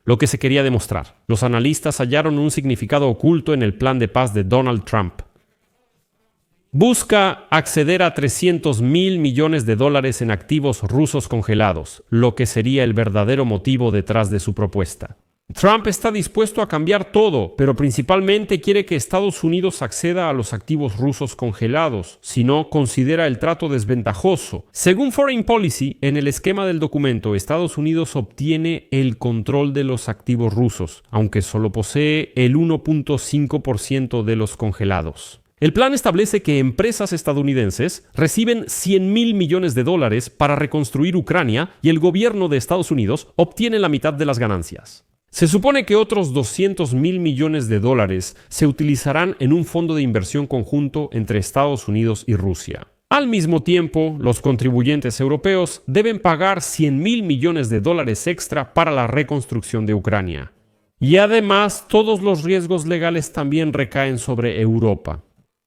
lo que se quería demostrar. Los analistas hallaron un significado oculto en el plan de paz de Donald Trump. Busca acceder a $300 mil millones en activos rusos congelados, lo que sería el verdadero motivo detrás de su propuesta. Trump está dispuesto a cambiar todo, pero principalmente quiere que Estados Unidos acceda a los activos rusos congelados, si no, considera el trato desventajoso. Según Foreign Policy, en el esquema del documento, Estados Unidos obtiene el control de los activos rusos, aunque solo posee el 1.5% de los congelados. El plan establece que empresas estadounidenses reciben $100 mil millones para reconstruir Ucrania y el gobierno de Estados Unidos obtiene la mitad de las ganancias. Se supone que otros $200 mil millones se utilizarán en un fondo de inversión conjunto entre Estados Unidos y Rusia. Al mismo tiempo, los contribuyentes europeos deben pagar $100 mil millones extra para la reconstrucción de Ucrania. Y además, todos los riesgos legales también recaen sobre Europa.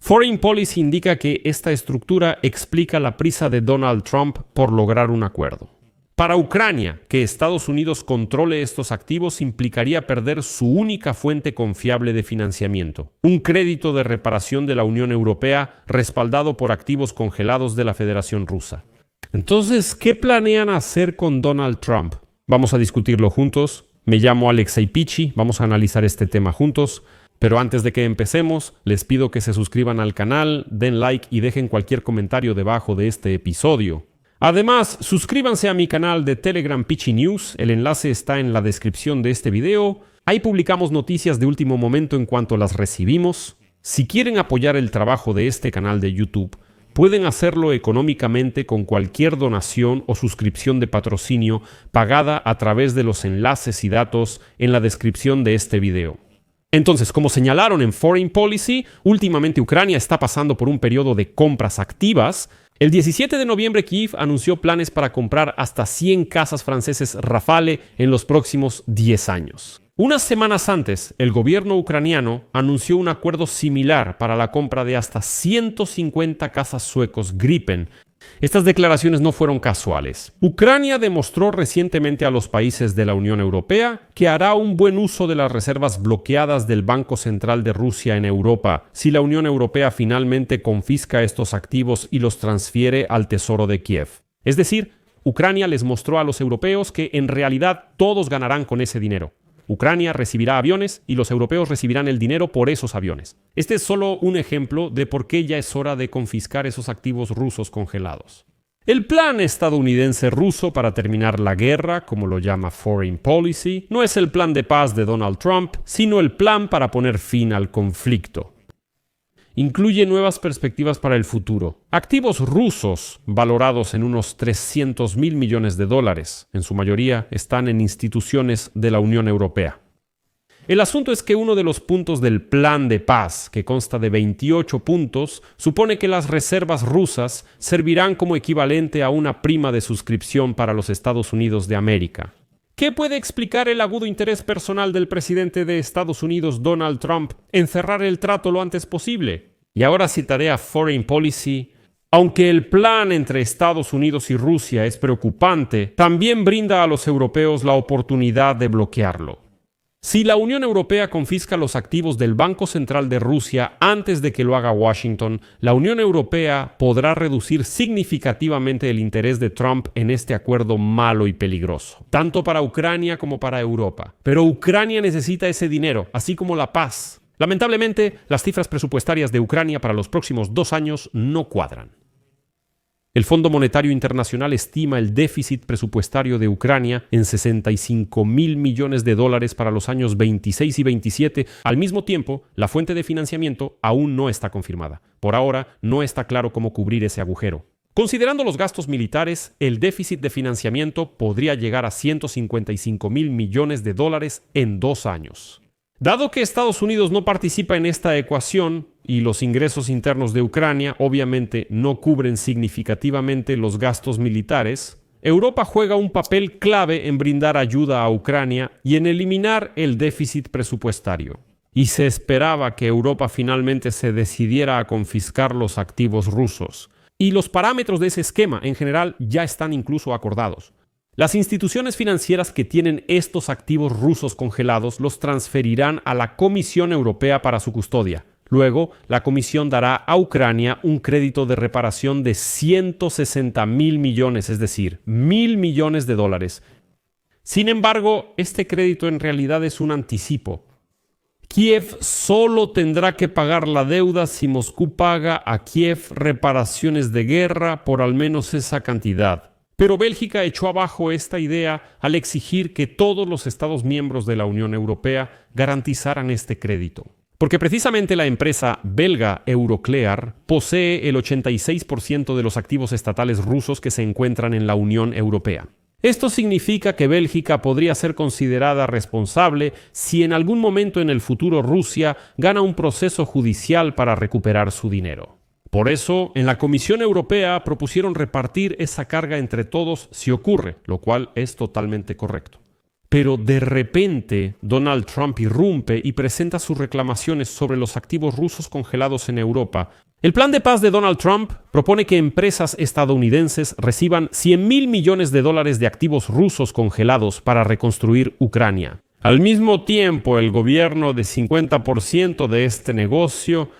Foreign Policy indica que esta estructura explica la prisa de Donald Trump por lograr un acuerdo. Para Ucrania, que Estados Unidos controle estos activos implicaría perder su única fuente confiable de financiamiento, un crédito de reparación de la Unión Europea respaldado por activos congelados de la Federación Rusa. Entonces, ¿qué planean hacer con Donald Trump? Vamos a discutirlo juntos. Me llamo Alexei Pichi, vamos a analizar este tema juntos. Pero antes de que empecemos, les pido que se suscriban al canal, den like y dejen cualquier comentario debajo de este episodio. Además, suscríbanse a mi canal de Telegram Pichi News, el enlace está en la descripción de este video. Ahí publicamos noticias de último momento en cuanto las recibimos. Si quieren apoyar el trabajo de este canal de YouTube, pueden hacerlo económicamente con cualquier donación o suscripción de patrocinio pagada a través de los enlaces y datos en la descripción de este video. Entonces, como señalaron en Foreign Policy, últimamente Ucrania está pasando por un periodo de compras activas. El 17 de noviembre Kyiv anunció planes para comprar hasta 100 cazas franceses Rafale en los próximos 10 años. Unas semanas antes, el gobierno ucraniano anunció un acuerdo similar para la compra de hasta 150 cazas suecos Gripen. Estas declaraciones no fueron casuales. Ucrania demostró recientemente a los países de la Unión Europea que hará un buen uso de las reservas bloqueadas del Banco Central de Rusia en Europa si la Unión Europea finalmente confisca estos activos y los transfiere al Tesoro de Kiev. Es decir, Ucrania les mostró a los europeos que en realidad todos ganarán con ese dinero. Ucrania recibirá aviones y los europeos recibirán el dinero por esos aviones. Este es solo un ejemplo de por qué ya es hora de confiscar esos activos rusos congelados. El plan estadounidense-ruso para terminar la guerra, como lo llama Foreign Policy, no es el plan de paz de Donald Trump, sino el plan para poner fin al conflicto. Incluye nuevas perspectivas para el futuro. Activos rusos valorados en unos $300 mil millones, en su mayoría están en instituciones de la Unión Europea. El asunto es que uno de los puntos del plan de paz, que consta de 28 puntos, supone que las reservas rusas servirán como equivalente a una prima de suscripción para los Estados Unidos de América. ¿Qué puede explicar el agudo interés personal del presidente de Estados Unidos, Donald Trump, en cerrar el trato lo antes posible? Y ahora citaré a Foreign Policy. Aunque el plan entre Estados Unidos y Rusia es preocupante, también brinda a los europeos la oportunidad de bloquearlo. Si la Unión Europea confisca los activos del Banco Central de Rusia antes de que lo haga Washington, la Unión Europea podrá reducir significativamente el interés de Trump en este acuerdo malo y peligroso, tanto para Ucrania como para Europa. Pero Ucrania necesita ese dinero, así como la paz. Lamentablemente, las cifras presupuestarias de Ucrania para los próximos 2 años no cuadran. El Fondo Monetario Internacional estima el déficit presupuestario de Ucrania en $65 mil millones para los años 26 y 27. Al mismo tiempo, la fuente de financiamiento aún no está confirmada. Por ahora, no está claro cómo cubrir ese agujero. Considerando los gastos militares, el déficit de financiamiento podría llegar a $155 mil millones en 2 años. Dado que Estados Unidos no participa en esta ecuación y los ingresos internos de Ucrania obviamente no cubren significativamente los gastos militares, Europa juega un papel clave en brindar ayuda a Ucrania y en eliminar el déficit presupuestario. Y se esperaba que Europa finalmente se decidiera a confiscar los activos rusos. Y los parámetros de ese esquema en general ya están incluso acordados. Las instituciones financieras que tienen estos activos rusos congelados los transferirán a la Comisión Europea para su custodia. Luego, la Comisión dará a Ucrania un crédito de reparación de 160.000 millones, es decir, 1.000 millones de dólares. Sin embargo, este crédito en realidad es un anticipo. Kiev solo tendrá que pagar la deuda si Moscú paga a Kiev reparaciones de guerra por al menos esa cantidad. Pero Bélgica echó abajo esta idea al exigir que todos los Estados miembros de la Unión Europea garantizaran este crédito. Porque precisamente la empresa belga Euroclear posee el 86% de los activos estatales rusos que se encuentran en la Unión Europea. Esto significa que Bélgica podría ser considerada responsable si en algún momento en el futuro Rusia gana un proceso judicial para recuperar su dinero. Por eso, en la Comisión Europea propusieron repartir esa carga entre todos si ocurre, lo cual es totalmente correcto. Pero de repente, Donald Trump irrumpe y presenta sus reclamaciones sobre los activos rusos congelados en Europa. El plan de paz de Donald Trump propone que empresas estadounidenses reciban 100.000 millones de dólares de activos rusos congelados para reconstruir Ucrania. Al mismo tiempo, el gobierno de 50% de este negocio,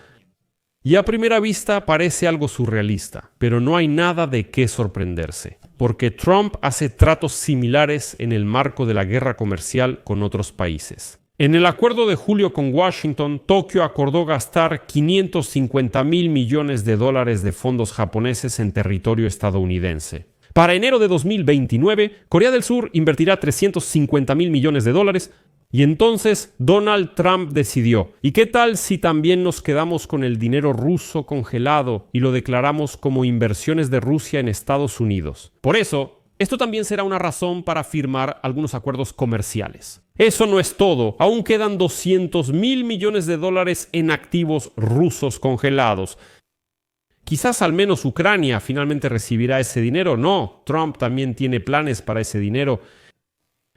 y a primera vista parece algo surrealista, pero no hay nada de qué sorprenderse, porque Trump hace tratos similares en el marco de la guerra comercial con otros países. En el acuerdo de julio con Washington, Tokio acordó gastar 550.000 millones de dólares de fondos japoneses en territorio estadounidense. Para enero de 2029, Corea del Sur invertirá 350.000 millones de dólares. Y entonces Donald Trump decidió, ¿y qué tal si también nos quedamos con el dinero ruso congelado y lo declaramos como inversiones de Rusia en Estados Unidos? Por eso, esto también será una razón para firmar algunos acuerdos comerciales. Eso no es todo, aún quedan 200.000 millones de dólares en activos rusos congelados. Quizás al menos Ucrania finalmente recibirá ese dinero. No, Trump también tiene planes para ese dinero.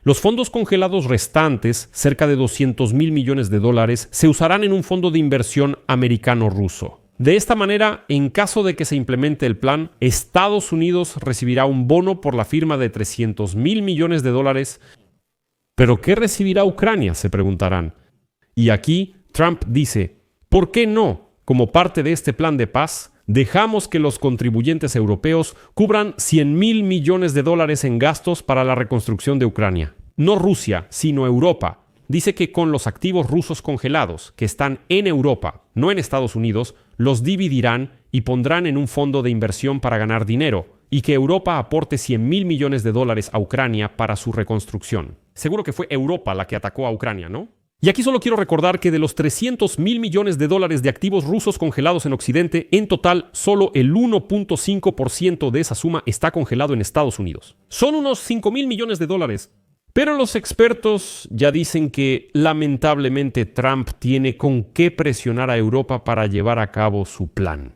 Los fondos congelados restantes, cerca de 200.000 millones de dólares, se usarán en un fondo de inversión americano-ruso. De esta manera, en caso de que se implemente el plan, Estados Unidos recibirá un bono por la firma de 300.000 millones de dólares. ¿Pero qué recibirá Ucrania?, se preguntarán. Y aquí Trump dice, ¿por qué no? Como parte de este plan de paz, dejamos que los contribuyentes europeos cubran 100.000 millones de dólares en gastos para la reconstrucción de Ucrania. No Rusia, sino Europa. Dice que con los activos rusos congelados, que están en Europa, no en Estados Unidos, los dividirán y pondrán en un fondo de inversión para ganar dinero, y que Europa aporte 100.000 millones de dólares a Ucrania para su reconstrucción. Seguro que fue Europa la que atacó a Ucrania, ¿no? Y aquí solo quiero recordar que de los 300.000 millones de dólares de activos rusos congelados en Occidente, en total, solo el 1.5% de esa suma está congelado en Estados Unidos. Son unos 5.000 millones de dólares. Pero los expertos ya dicen que, lamentablemente, Trump tiene con qué presionar a Europa para llevar a cabo su plan.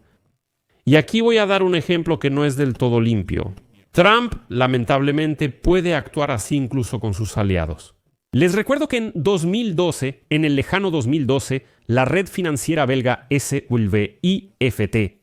Y aquí voy a dar un ejemplo que no es del todo limpio. Trump, lamentablemente, puede actuar así incluso con sus aliados. Les recuerdo que en 2012, en el lejano 2012, la red financiera belga SWIFT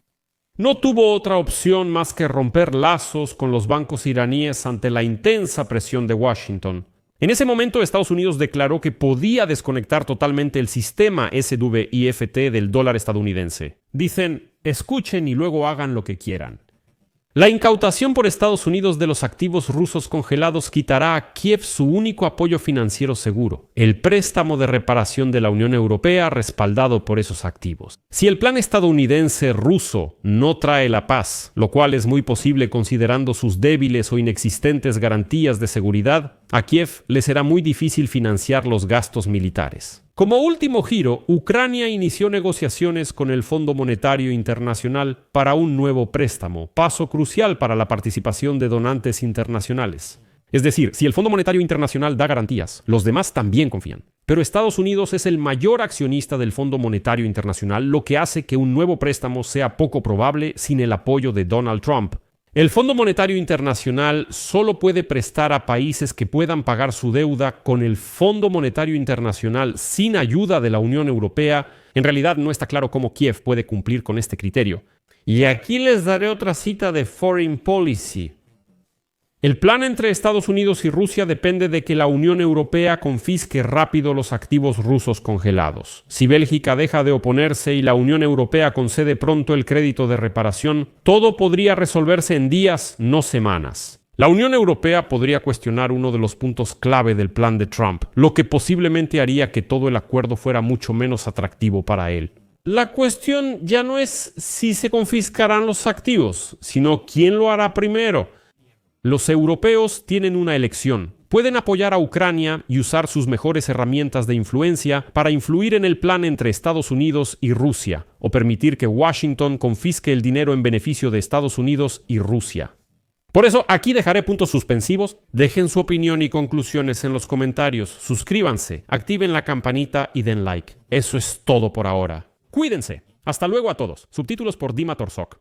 no tuvo otra opción más que romper lazos con los bancos iraníes ante la intensa presión de Washington. En ese momento, Estados Unidos declaró que podía desconectar totalmente el sistema SWIFT del dólar estadounidense. Dicen, escuchen y luego hagan lo que quieran. La incautación por Estados Unidos de los activos rusos congelados quitará a Kiev su único apoyo financiero seguro, el préstamo de reparación de la Unión Europea respaldado por esos activos. Si el plan estadounidense ruso no trae la paz, lo cual es muy posible considerando sus débiles o inexistentes garantías de seguridad, a Kiev le será muy difícil financiar los gastos militares. Como último giro, Ucrania inició negociaciones con el Fondo Monetario Internacional para un nuevo préstamo, paso crucial para la participación de donantes internacionales. Es decir, si el Fondo Monetario Internacional da garantías, los demás también confían. Pero Estados Unidos es el mayor accionista del Fondo Monetario Internacional, lo que hace que un nuevo préstamo sea poco probable sin el apoyo de Donald Trump. El Fondo Monetario Internacional solo puede prestar a países que puedan pagar su deuda con el Fondo Monetario Internacional sin ayuda de la Unión Europea. En realidad no está claro cómo Kiev puede cumplir con este criterio. Y aquí les daré otra cita de Foreign Policy. El plan entre Estados Unidos y Rusia depende de que la Unión Europea confisque rápido los activos rusos congelados. Si Bélgica deja de oponerse y la Unión Europea concede pronto el crédito de reparación, todo podría resolverse en días, no semanas. La Unión Europea podría cuestionar uno de los puntos clave del plan de Trump, lo que posiblemente haría que todo el acuerdo fuera mucho menos atractivo para él. La cuestión ya no es si se confiscarán los activos, sino quién lo hará primero. Los europeos tienen una elección. Pueden apoyar a Ucrania y usar sus mejores herramientas de influencia para influir en el plan entre Estados Unidos y Rusia, o permitir que Washington confisque el dinero en beneficio de Estados Unidos y Rusia. Por eso, aquí dejaré puntos suspensivos. Dejen su opinión y conclusiones en los comentarios. Suscríbanse, activen la campanita y den like. Eso es todo por ahora. Cuídense. Hasta luego a todos. Subtítulos por Dima Torzok.